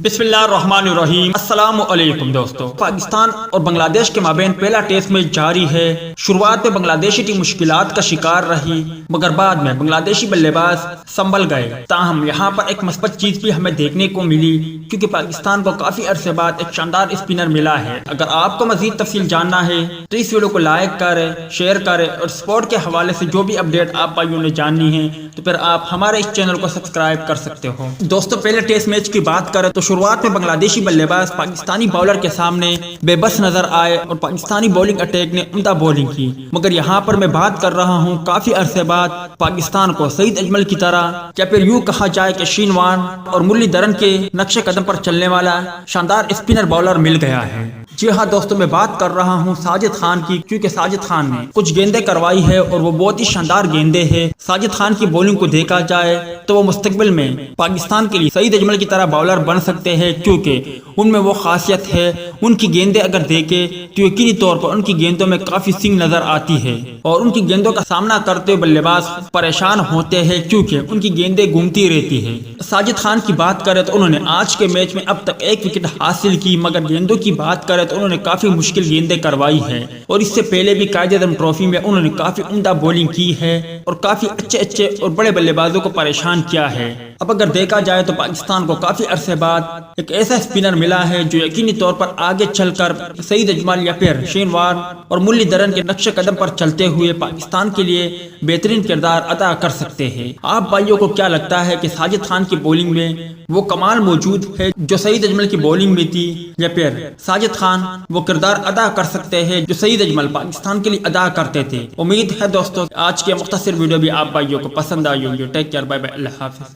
بسم اللہ الرحمن الرحیم۔ السلام علیکم دوستو، پاکستان اور بنگلہ دیش کے مابین پہلا ٹیسٹ میچ جاری ہے۔ شروعات میں بنگلہ دیشی ٹیم مشکلات کا شکار رہی، مگر بعد میں بنگلہ دیشی بلے باز سنبھل گئے۔ تاہم یہاں پر ایک مثبت چیز بھی ہمیں دیکھنے کو ملی، کیونکہ پاکستان کو کافی عرصے بعد ایک شاندار اسپنر ملا ہے۔ اگر آپ کو مزید تفصیل جاننا ہے تو اس ویڈیو کو لائک کریں، شیئر کریں اور سپورٹ کے حوالے سے جو بھی اپڈیٹ آپ بھائیوں نے جاننی ہے تو پھر آپ ہمارے اس چینل کو سبسکرائب کر سکتے ہو۔ دوستو پہلے ٹیسٹ میچ کی بات کریں تو شروعات میں بنگلہ دیشی بلے باز پاکستانی باؤلر کے سامنے بے بس نظر آئے اور پاکستانی بولنگ اٹیک نے عمدہ بولنگ کی، مگر یہاں پر میں بات کر رہا ہوں کافی عرصے بعد پاکستان کو سعید اجمل کی طرح یا پھر یوں کہا جائے کہ شین وان اور مرلی دھرن کے نقش قدم پر چلنے والا شاندار اسپنر باؤلر مل گیا ہے۔ جی ہاں دوستوں، میں بات کر رہا ہوں ساجد خان کی، کیونکہ ساجد خان نے کچھ گیندیں کروائی ہے اور وہ بہت ہی شاندار گیندیں ہیں۔ ساجد خان کی بولنگ کو دیکھا جائے تو وہ مستقبل میں پاکستان کے لیے سعید اجمل کی طرح باؤلر بن سکتے ہیں، کیونکہ ان میں وہ خاصیت ہے۔ ان کی گیندیں اگر دیکھیں تو یقینی طور پر ان کی گیندوں میں کافی سنگ نظر آتی ہے اور ان کی گیندوں کا سامنا کرتے ہوئے بلے باز پریشان ہوتے ہیں، کیونکہ ان کی گیندیں گھومتی رہتی ہے۔ ساجد خان کی بات کریں تو انہوں نے آج کے میچ میں اب تک ایک وکٹ حاصل کی، مگر گیندوں کی بات کریں تو انہوں نے کافی مشکل گیندیں کروائی ہے اور اس سے پہلے بھی قائد اعظم ٹرافی میں انہوں نے کافی عمدہ بولنگ کی ہے اور کافی اچھے اور بڑے بلے بازوں کو پریشان کیا ہے۔ اب اگر دیکھا جائے تو پاکستان کو کافی عرصے بعد ایک ایسا اسپنر ملا ہے جو یقینی طور پر آگے چل کر سعید اجمل یا پھر شین وان اور مرلی دھرن کے نقش قدم پر چلتے ہوئے پاکستان کے لیے بہترین کردار ادا کر سکتے ہیں۔ آپ بھائیوں کو کیا لگتا ہے کہ ساجد خان کی بولنگ میں وہ کمال موجود ہے جو سعید اجمل کی بولنگ میں تھی، یا پھر ساجد خان وہ کردار ادا کر سکتے ہیں جو سعید اجمل پاکستان کے لیے ادا کرتے تھے؟ امید ہے دوستوں آج کے مختصر ویڈیو بھی آپ بھائیوں کو پسند آئی ہوگی۔ ٹیک کیئر، بائے بائے، اللہ حافظ۔